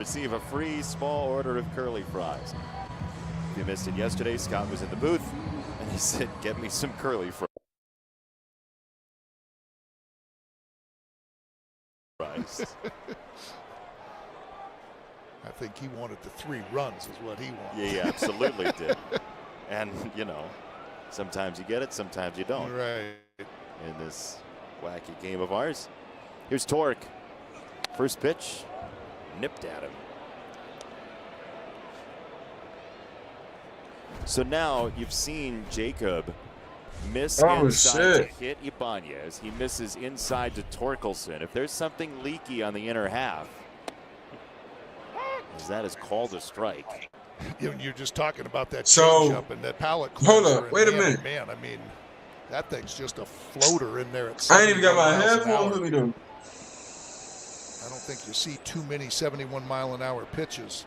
Receive a free small order of curly fries. If you missed it yesterday, Scott was in the booth and he said, "Get me some curly fries." I think he wanted the 3 runs is what he wanted. Yeah, he absolutely did. And, you know, sometimes you get it, sometimes you don't. Right. In this wacky game of ours. Here's Torque. First pitch, nipped at him. So now you've seen Jacob miss inside to hit Ibanez. He misses inside to Torkelson. If there's something leaky on the inner half, that is called a strike. You're just talking about that changeup and that palate cleanser. Hold up, wait a minute. Man, I mean, that thing's just a floater in there. I ain't even got my headphones with me though. I don't think you see too many 71-mile-an-hour pitches.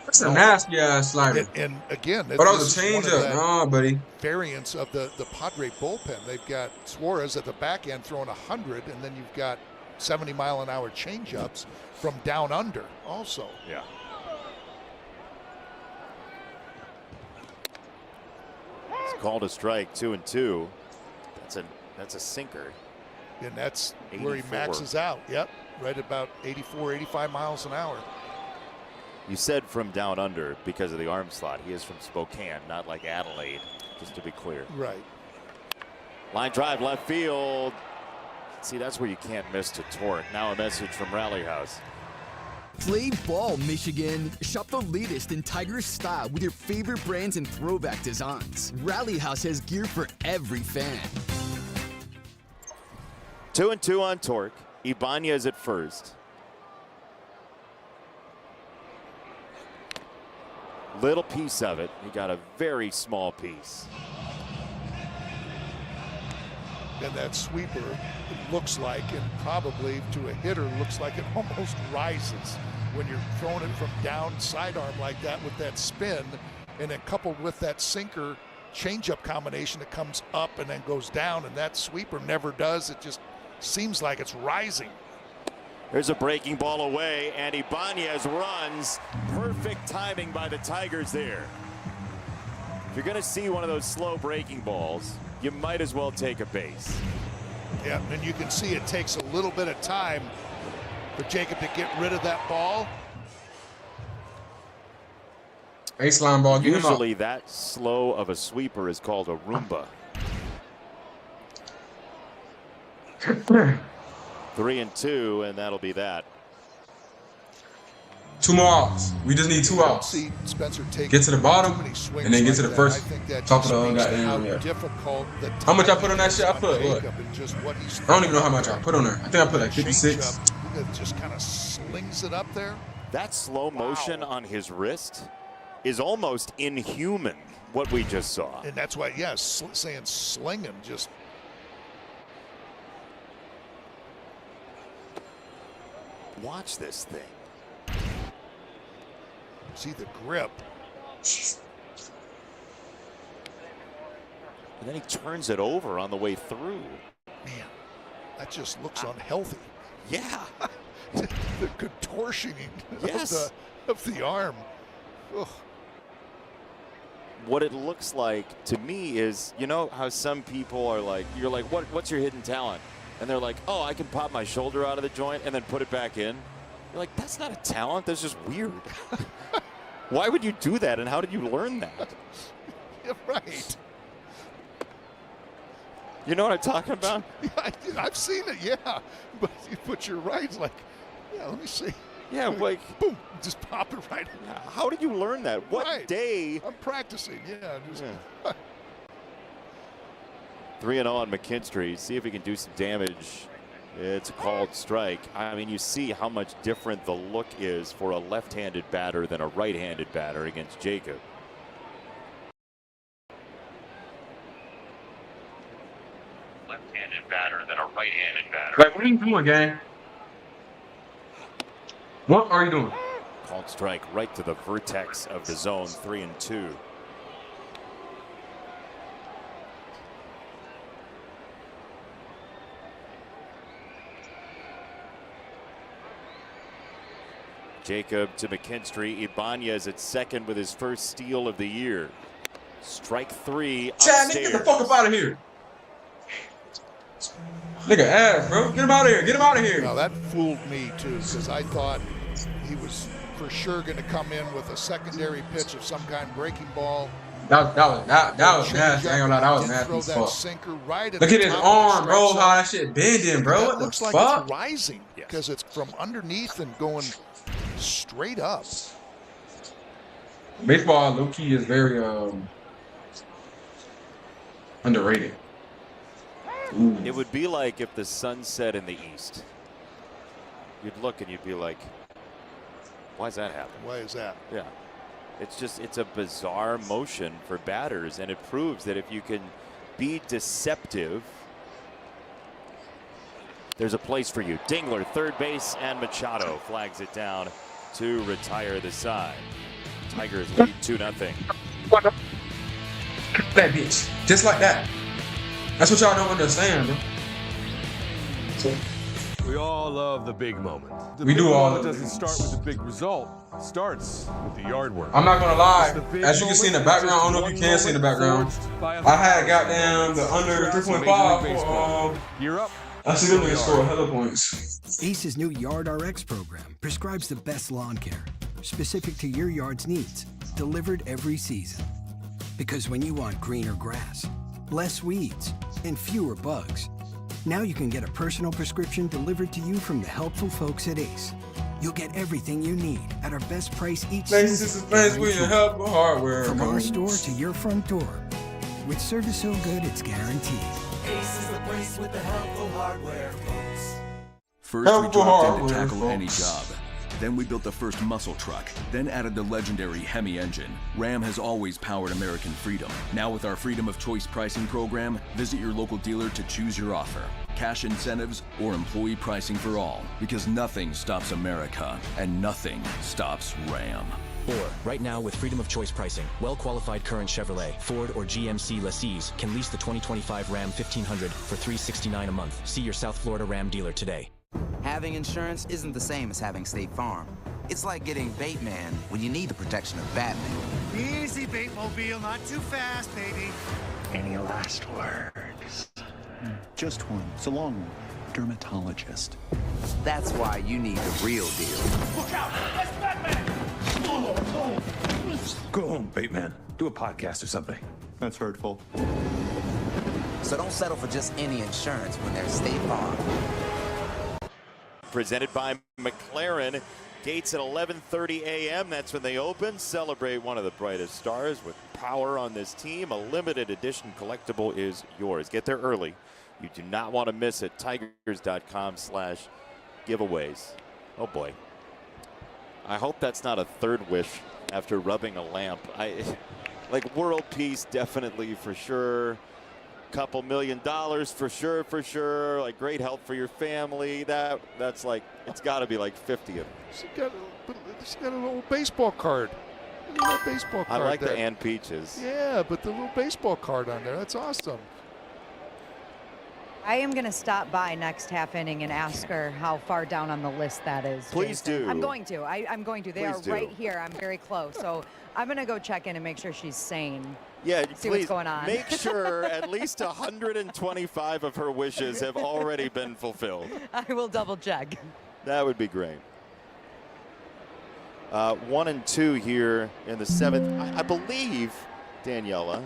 That's a nasty ass slider. And again, but that was a changeup, nah, buddy. Variants of the Padre bullpen. They've got Suarez at the back end throwing 100, and then you've got 70-mile-an-hour changeups from down under also. Yeah. It's called a strike, 2-2. That's a sinker. And that's 84. where he maxes out. Yep, right about 84, 85 miles an hour. You said from down under because of the arm slot. He is from Spokane, not like Adelaide, just to be clear. Right. Line drive left field. See, that's where you can't miss to Torque. Now a message from Rally House. Play ball, Michigan. Shop the latest in Tiger style with your favorite brands and throwback designs. Rally House has gear for every fan. 2-2 on Torque. Ibanez at first. Little piece of it. He got a very small piece. And that sweeper, it looks like, and probably to a hitter, looks like it almost rises when you're throwing it from down sidearm like that with that spin, and then coupled with that sinker changeup combination that comes up and then goes down, and that sweeper never does. It just seems like it's rising. There's a breaking ball away, and Ibanez runs. Perfect timing by the Tigers there. If you're going to see one of those slow breaking balls, you might as well take a base. Yeah, and you can see it takes a little bit of time for Jacob to get rid of that ball. Baseline ball. Usually that slow of a sweeper is called a Roomba. 3-2, and that'll be that. 2 more outs. We just need 2 outs. See Spencer take get to the bottom and then get to the first. Top of the difficult. How much I put on that shit? I put what? I don't even know how much I put on there. I think I put like 56. Just kind of slings it up there. That slow motion on his wrist is almost inhuman, what we just saw. And that's why, yes, saying slinging just. Watch this thing. See the grip. And then he turns it over on the way through. Man, that just looks unhealthy. Yeah. The contortioning yes. of the arm. Ugh. What it looks like to me is, you know how some people are like, you're like, what's your hidden talent? And they're like, oh, I can pop my shoulder out of the joint and then put it back in. You're like, that's not a talent. That's just weird. Why would you do that, and how did you learn that? You're right. You know what I'm talking about? Yeah, I've seen it, yeah. But you're right. It's like, yeah, let me see. Yeah, like, boom, just pop it right in. How did you learn that? What day? I'm practicing, yeah. Just 3-0 on McKinstry. See if he can do some damage. It's a called strike. I mean, you see how much different the look is for a left-handed batter than a right-handed batter against Jacob. Left-handed batter than a right-handed batter. Like, what are you doing, gang? What are you doing? Called strike right to the vertex of the zone, 3-2. Jacob to McKinstry. Ibanez at second with his first steal of the year. Strike 3 Chad, upstairs. nigga, get the fuck up out of here. Nigga ass, bro. Get him out of here. Get him out of here. Now that fooled me too, because I thought he was for sure going to come in with a secondary pitch of some kind, breaking ball. That was nasty. I ain't gonna lie, that was nasty as fuck. Sinker right Look at his arm, bro. How that shit bending, bro. What the looks fuck? like it's rising because it's from underneath and going straight up. Baseball, low key, is very underrated. Ooh. It would be like if the sun set in the east. You'd look and you'd be like, why is that happening? Why is that? Yeah. It's a bizarre motion for batters, and it proves that if you can be deceptive, there's a place for you. Dingler, third base, and Machado flags it down to retire the side. Tigers lead 2-0. That bitch. Just like that. That's what y'all don't understand, bro. We all love the big moment. The We big do all moment love the doesn't big start with the big result. It starts with the yard work. I'm not gonna lie. It's the big As you can see in the moment, background, I don't know if you can see in the background. I had goddamn the under 3.5 for You're up. I see them niggas score hella points. Ace's new Yard RX program prescribes the best lawn care, specific to your yard's needs, delivered every season. Because when you want greener grass, less weeds, and fewer bugs, now you can get a personal prescription delivered to you from the helpful folks at Ace. You'll get everything you need at our best price each This is season. the place where your helpful hardware From our comes. store to your front door. With service so good it's guaranteed. Ace is the place with the helpful hardware, folks. First, we Helpful dropped in hardware, to tackle any folks. job. Then we built the first muscle truck, then added the legendary Hemi engine. Ram has always powered American freedom. Now with our Freedom of Choice pricing program, visit your local dealer to choose your offer. Cash incentives or employee pricing for all. Because nothing stops America, and nothing stops Ram. Or, right now with Freedom of Choice pricing, well-qualified current Chevrolet, Ford, or GMC lessees can lease the 2025 Ram 1500 for $369 a month. See your South Florida Ram dealer today. Having insurance isn't the same as having State Farm. It's like getting Bateman when you need the protection of Batman. Easy, Batemobile, not too fast, baby. Any last words? Just one. So long, dermatologist. That's why you need the real deal. Look out! That's Batman! Go home, Bateman. Do a podcast or something. That's hurtful. So don't settle for just any insurance when there's State Farm. Presented by McLaren. Gates at 11:30 a.m. That's when they open. Celebrate one of the brightest stars with power on this team. A limited edition collectible is yours. Get there early. You do not want to miss it. Tigers.com/giveaways. Oh boy. I hope that's not a third wish after rubbing a lamp. Like world peace, definitely for sure. Couple $1 million for sure. Like great help for your family. That's like, it's got to be like 50 of them. She got a little baseball card. Look at that baseball card. I like there. the Ann Peaches. Yeah, but the little baseball card on there, that's awesome. I am going to stop by next half inning and ask her how far down on the list that is. Please Jason. do. I'm going to. I'm going to. They Please are do. right here. I'm very close. So I'm going to go check in and make sure she's sane. Yeah, See please what's going on. make sure at least 125 of her wishes have already been fulfilled. I will double check. That would be great. 1 and 2 here in the 7th. I believe, Daniela,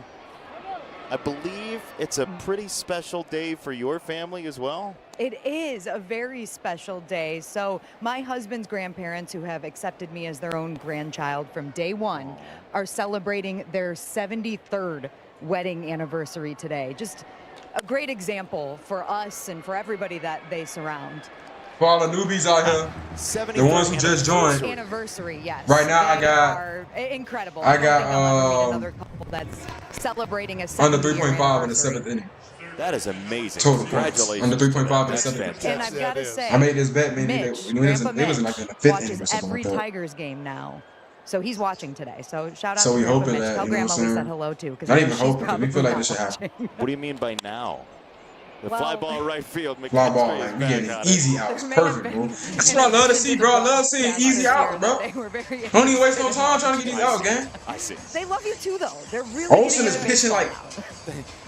it's a pretty special day for your family as well. It is a very special day. So my husband's grandparents, who have accepted me as their own grandchild from day one, are celebrating their 73rd wedding anniversary today. Just a great example for us and for everybody that they surround. For all the newbies out here, the ones who just joined. Anniversary, yes. Right now, They I got are incredible. I don't got, think I'll ever meet another couple that's celebrating a under 70-year 3.5 in the anniversary. 7th inning. That is amazing. Total points. Congratulations. Under 3.5 in the That's 7th inning. fantastic. And I've got to say, I made this bet maybe Mitch, they Grandpa was in like in the Mitch 5th inning or watches something every like that. Tigers game now. So he's watching today. So shout out So to we Grandpa hoping Mitch. that, Tell you know what Grandma I'm we saying? said hello too. Not even she's hoping, we probably feel like not this should happen. watching. What do you mean by now? The fly ball right field. Fly ball, like we getting easy outs. Perfect, bro. That's what I love to see, bro. I love seeing easy outs, bro. Don't even waste no time trying to get these outs, gang. I see. They love you too, though. They're really. Olsen is pitching like.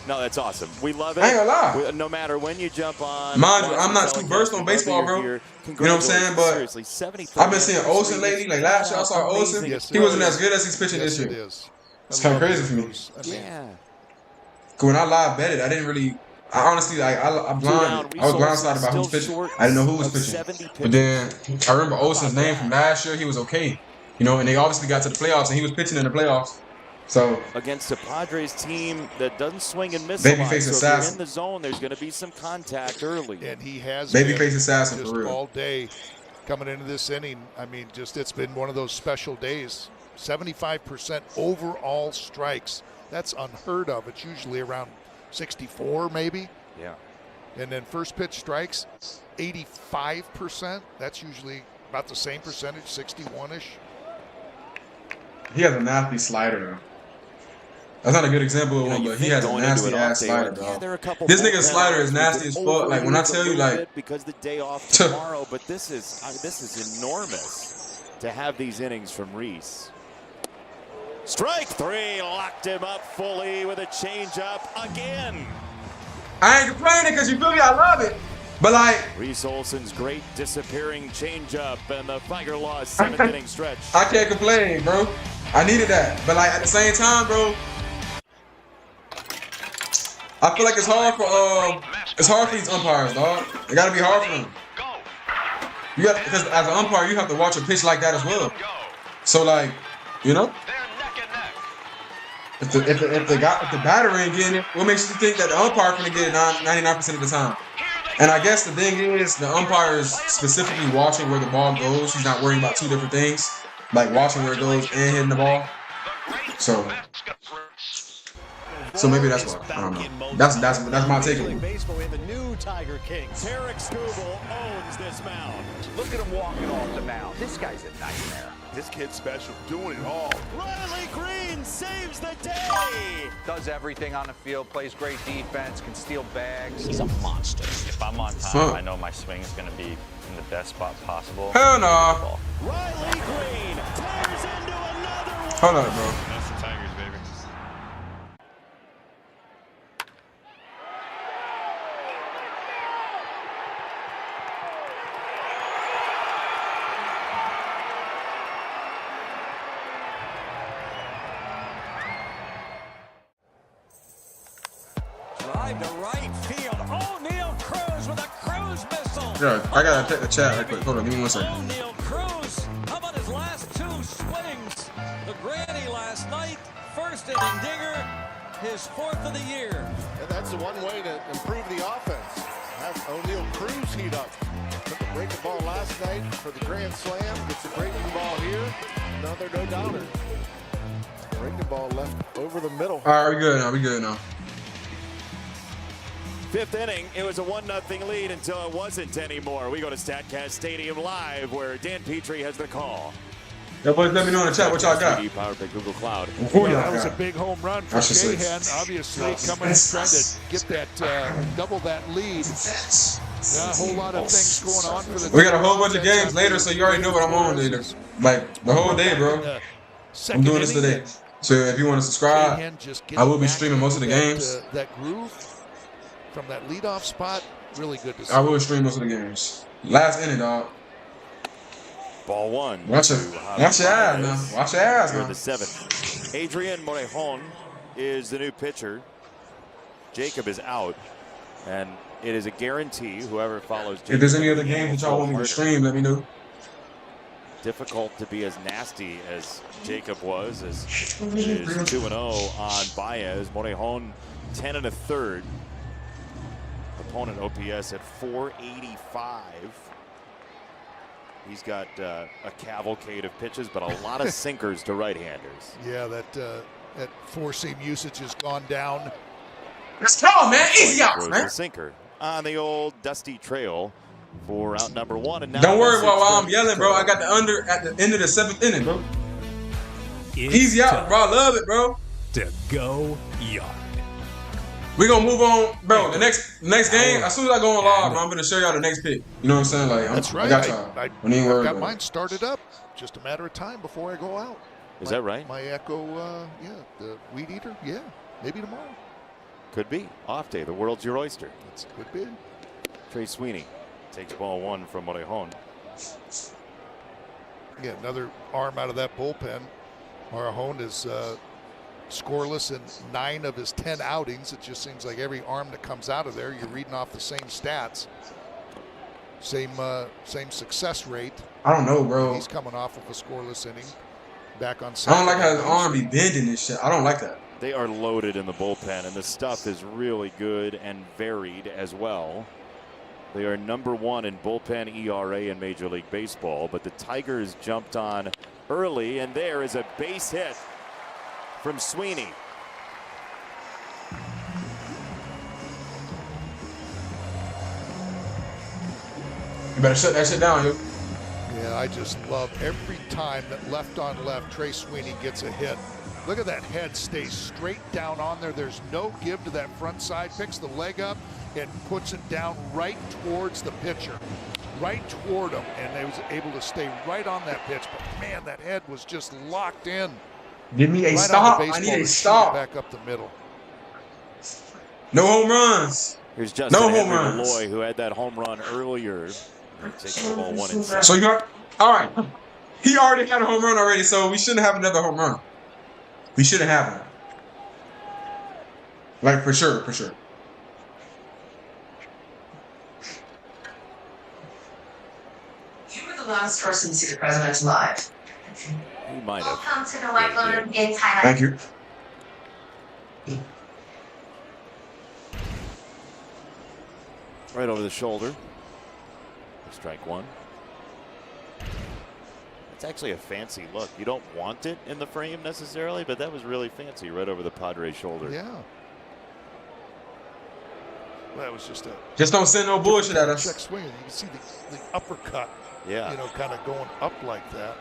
No, that's awesome. We love it. I ain't gonna lie. No matter when you jump on. Mind you, I'm not too versed on baseball, bro. You know what I'm saying? But I've been seeing Olsen lately. Like last year, I saw Olsen. He wasn't as good as he's pitching this year. It's kind of crazy for me. Yeah. When I live betted, I didn't really. I honestly, like, I was blindsided about who's pitching. I didn't know who was pitching. But then I remember Olsen's name from last year. He was okay, you know, and they obviously got to the playoffs, and he was pitching in the playoffs. So against a Padres team that doesn't swing and miss Babyface a lot, so if assassin. you're in the zone, there's going to be some contact early. And he has Babyface assassin just for real. all day coming into this inning. I mean, just it's been one of those special days. 75% overall strikes. That's unheard of. It's usually around 64 maybe. Yeah. And then first pitch strikes, 85%. That's usually about the same percentage, 61-ish. He has a nasty slider, though. That's not a good example of one, but he has a nasty ass slider, bro. This nigga's slider is nasty as fuck. Like when I tell you, like, because the day off tomorrow, but this is enormous to have these innings from Reese. Strike three, locked him up fully with a changeup again. I ain't complaining because you feel me, I love it. But like Reese Olsen's great disappearing changeup and the Tiger Law's seventh inning stretch. I can't complain, bro. I needed that. But like at the same time, bro, I feel like it's hard for these umpires, dog. It gotta be hard for them. You got because as an umpire, you have to watch a pitch like that as well. So like, you know, if the batter ain't getting it, what makes you think that the umpire can get it 99% of the time? And I guess the thing is, the umpire is specifically watching where the ball goes. He's not worrying about two different things, like watching where it goes and hitting the ball. So maybe that's why. I don't know. That's my take on it. The new Tiger King. Tarek Skubal owns this mound. Look at him walking off the mound. This guy's a nightmare. This kid's special, doing it all. Riley Green saves the day. Does everything on the field, plays great defense, can steal bags. He's a monster. If I'm on time, I know my swing is going to be in the best spot possible. Hell no. Riley Green tears into another one. Hold on, bro. That's the Tigers, baby. Drive to right field. O'Neal Cruz with a cruise missile. Yeah, I gotta check the chat right quick. Hold on, give me 1 second. O'Neal Cruz. How about his last two swings? The granny last night. First inning dinger. His fourth of the year. And that's the one way to improve the offense. Have O'Neal Cruz heat up. Took the breaking ball last night for the grand slam. Gets the breaking ball here. Another no-doubter. Breaking ball left over the middle. All right, we good now. We good now. Fifth inning, it was a 1-0 lead until it wasn't anymore. We go to StatCast Stadium Live, where Dan Petrie has the call. Yeah, boys, let me know in the chat what y'all got. Powered by Google Cloud. Well, that was a big home run for Shahan, obviously coming in trying to get that double that lead. Yeah, a whole lot of things going on for the. We got a whole bunch of games later, so you already know what I'm on later. Like the whole day, bro. I'm doing this today. So if you want to subscribe, I will be streaming most of the games. That groove from that leadoff spot, really good to see. I will stream most of the games. Last inning, dog. Ball one. Watch your ass now. Watch your ass now. The seventh. Adrian Morejon is the new pitcher. Jacob is out, and it is a guarantee. Whoever follows Jacob. If there's any other games that y'all want me to stream, let me know. Difficult to be as nasty as Jacob was, as it is 2-0 on Baez. Morejon 10 1/3. Opponent OPS at 485. He's got a cavalcade of pitches, but a lot of sinkers to right-handers. Yeah, that four-seam usage has gone down. Let's go, man. Easy out, man. The sinker on the old dusty trail for out number one. And now don't worry about why I'm yelling, bro. I got the under at the end of the 7th inning, bro. Easy out, bro. I love it, bro. To go yard. We gonna move on, bro. The next game, as soon as I go on live, bro, I'm gonna show y'all the next pick. You know what I'm saying? Like, That's right. I got y'all. I've got mine started up. Just a matter of time before I go out. Is that right? My Echo, the Weed Eater, maybe tomorrow. Could be. Off day. The world's your oyster. It could be. Trey Sweeney takes ball 1 from Morejon. Yeah, another arm out of that bullpen. Morejon is scoreless in 9 of his 10 outings. It just seems like every arm that comes out of there, you're reading off the same stats. Same success rate. I don't know, bro. He's coming off of a scoreless inning. Back on. I don't like how his arm be bending and shit. I don't like that. They are loaded in the bullpen, and the stuff is really good and varied as well. They are #1 in bullpen ERA in Major League Baseball, but the Tigers jumped on early, and there is a base hit from Sweeney. You better shut that shit down, yo. Yeah, I just love every time that left on left Trey Sweeney gets a hit. Look at that head stay straight down on there. There's no give to that front side. Picks the leg up and puts it down right towards the pitcher. Right toward him. And they was able to stay right on that pitch. But man, that head was just locked in. Give me a stop. I need a stop. Back up the middle. No home runs. Here's Justin Malloy, who had that home run earlier. Takes the ball 1 and 7. So you got, all right. He already had a home run already, so we shouldn't have another home run. We shouldn't have one. Like, for sure, for sure. You were the last person to see the president live. He might have. Welcome to the White Lotus in Thailand. Thank you. Right over the shoulder. Strike 1. It's actually a fancy look. You don't want it in the frame necessarily, but that was really fancy right over the Padres shoulder. Yeah. Well, that was just a. Just don't send no bullshit at us. Check swing. You can see the uppercut. Yeah. You know, kind of going up like that.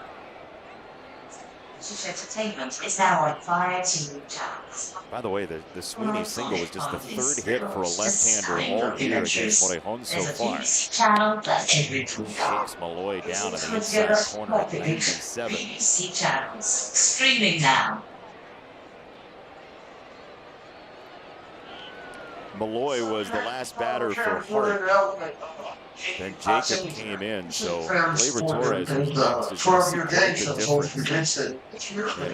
Entertainment is now on fire to channels. By the way, the Sweeney single was just the 3rd hit for a left-hander all year against Morejon so far. Shakes Malloy down in the inside corner at 97. BBC channels streaming now. Malloy was the last batter for Hart. Then Jacob came in, so Gleyber Torres was next is going to see the difference in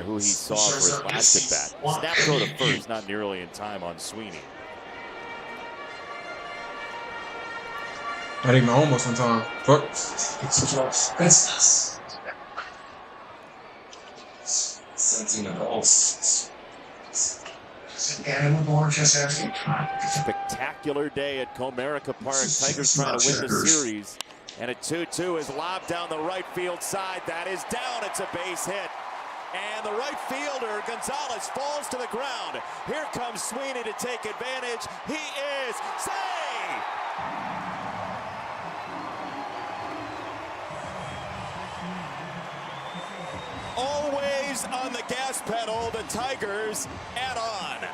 who he saw for his last at bat. Snap throw to first, not nearly in time on Sweeney. Not even almost on time. Fuck. Spectacular day at Comerica Park. Tigers trying to win the series. And a 2-2 is lobbed down the right field side. That is down. It's a base hit. And the right fielder, Gonzalez, falls to the ground. Here comes Sweeney to take advantage. He is safe! Always on the gas pedal, the Tigers add on.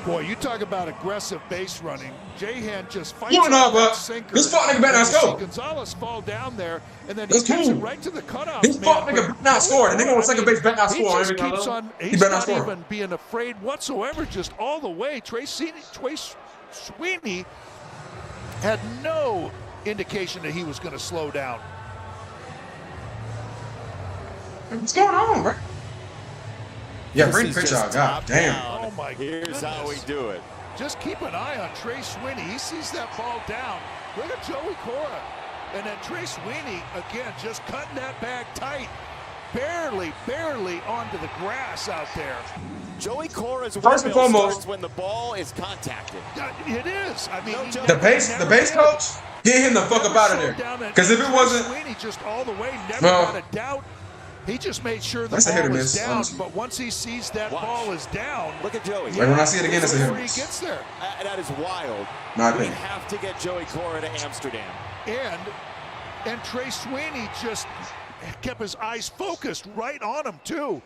Boy, you talk about aggressive base running. Jahan just fights that sinker. This fuck nigga better not score. Gonzalez fall down there, and then he That's takes cool. it right to the cutoff. This fuck nigga not scoring. The nigga on second base back not He scoring. just keeps on. He He's better not not score. even being afraid whatsoever. Just all the way. Trey Sweeney had no indication that he was going to slow down. What's going on, bro? Yeah, This bring is the picture just out. God top damn. down. Oh my Here's goodness. how we do it. Just keep an eye on Trey Sweeney. He sees that ball down. Look at Joey Cora. And then Trey Sweeney, again, just cutting that bag tight. Barely onto the grass out there. Joey Cora's First and windmill foremost, starts when the ball is contacted. It is. I mean, the base coach, get him the fuck up out of there. Because if it wasn't, Sweeney just all the way, never well, got a doubt. He just made sure the that's a hit or ball was miss, down. honestly. But once he sees that ball is down, Look at Joey. like when I see it again, it's a hit or before he miss. gets there. That is wild. My We opinion. have to get Joey Cora to Amsterdam. And Trey Sweeney just kept his eyes focused right on him, too.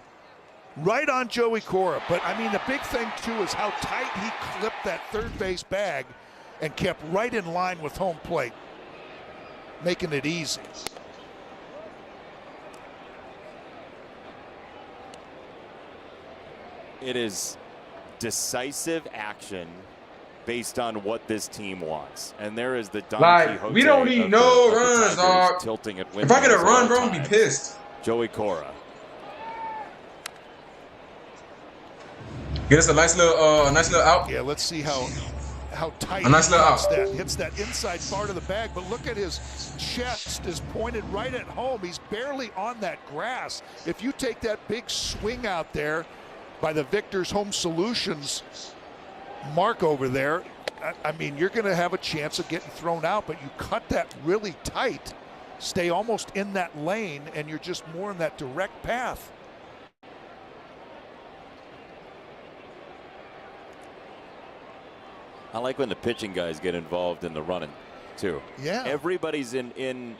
Right on Joey Cora. But, I mean, the big thing, too, is how tight he clipped that third base bag and kept right in line with home plate, making it easy. It is decisive action based on what this team wants. And there is the Don Quixote we don't need no runs, dog. Tilting at if I get a run, bro, I'm gonna be pissed. Joey Cora. Get us a nice little out. Yeah, let's see how tight a nice he out. hits that inside part of the bag. But look at his chest is pointed right at home. He's barely on that grass. If you take that big swing out there by the Victor's Home Solutions mark over there, I mean, you're going to have a chance of getting thrown out, but you cut that really tight, stay almost in that lane, and you're just more in that direct path. I like when the pitching guys get involved in the running, too. Yeah. Everybody's in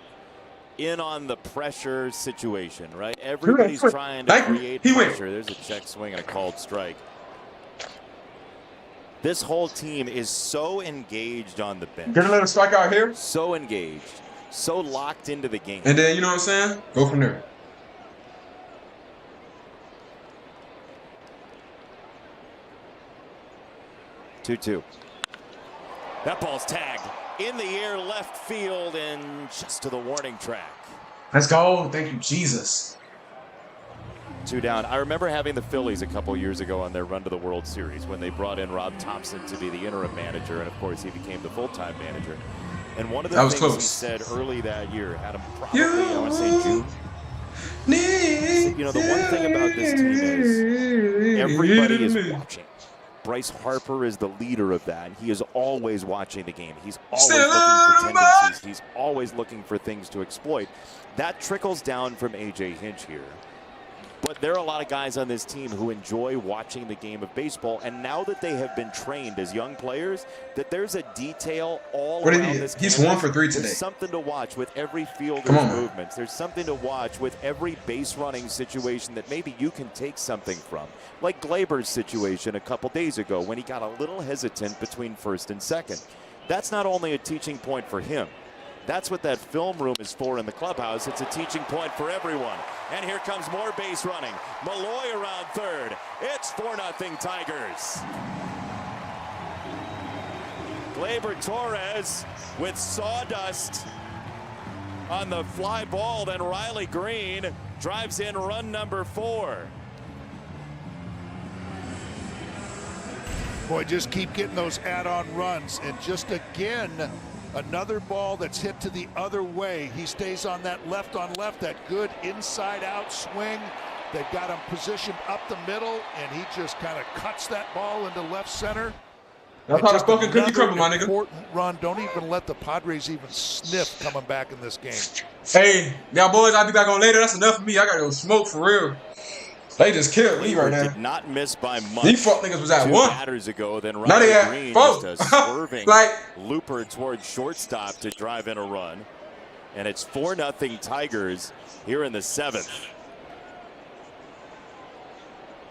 on the pressure situation, right? Everybody's trying to create pressure. There's a check swing and a called strike. This whole team is so engaged on the bench. Gonna let him strike out here. So engaged, so locked into the game. And then, you know what I'm saying? Go from there. Two. That ball's tagged in the air left field and just to the warning track. Let's go. Thank you, Jesus. 2 down. I remember having the Phillies a couple years ago on their run to the World Series when they brought in Rob Thompson to be the interim manager, and of course he became the full-time manager. And one of the things he said early that year, had him probably, I want to say June. You know, the one thing about this team is everybody is watching. Bryce Harper is the leader of that. He is always watching the game. He's always looking for tendencies. He's always looking for things to exploit. That trickles down from A.J. Hinch here. But there are a lot of guys on this team who enjoy watching the game of baseball, and now that they have been trained as young players, that there's a detail all around this game. He's 1 for 3 today. There's something to watch with every fielder's movements. There's something to watch with every base running situation that maybe you can take something from. Like Glaber's situation a couple days ago when he got a little hesitant between first and second. That's not only a teaching point for him. That's what that film room is for in the clubhouse. It's a teaching point for everyone. And here comes more base running. Malloy around third. It's 4-0 Tigers. Gleyber Torres with sawdust on the fly ball. Then Riley Green drives in run number 4. Boy, just keep getting those add-on runs. And just again, another ball that's hit to the other way. He stays on that left on left, that good inside-out swing. They've got him positioned up the middle, and he just kind of cuts that ball into left center. That's how the fucking cookie crumble, my nigga. Important run. Don't even let the Padres even sniff coming back in this game. Hey, y'all boys, I'll be back on later. That's enough for me. I got to go smoke for real. They just killed me right now. Did not miss by much. These fuck niggas was at 1. Batters ago, then now they Riley Green at 4. just a swerving like looper towards shortstop to drive in a run. And it's 4-0 Tigers here in the 7th.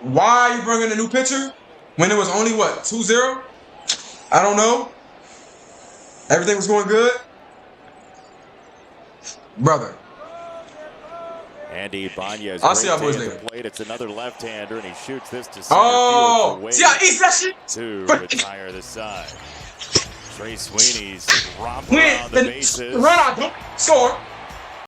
Why are you bringing a new pitcher when it was only, what, 2-0? I don't know. Everything was going good. Brother. Andy Ibanez. I'll see how boys later. It's another left-hander, and he shoots this to center field for see how easy that shit? To retire the side. Trey Sweeney's romp around the bases. Run out, score.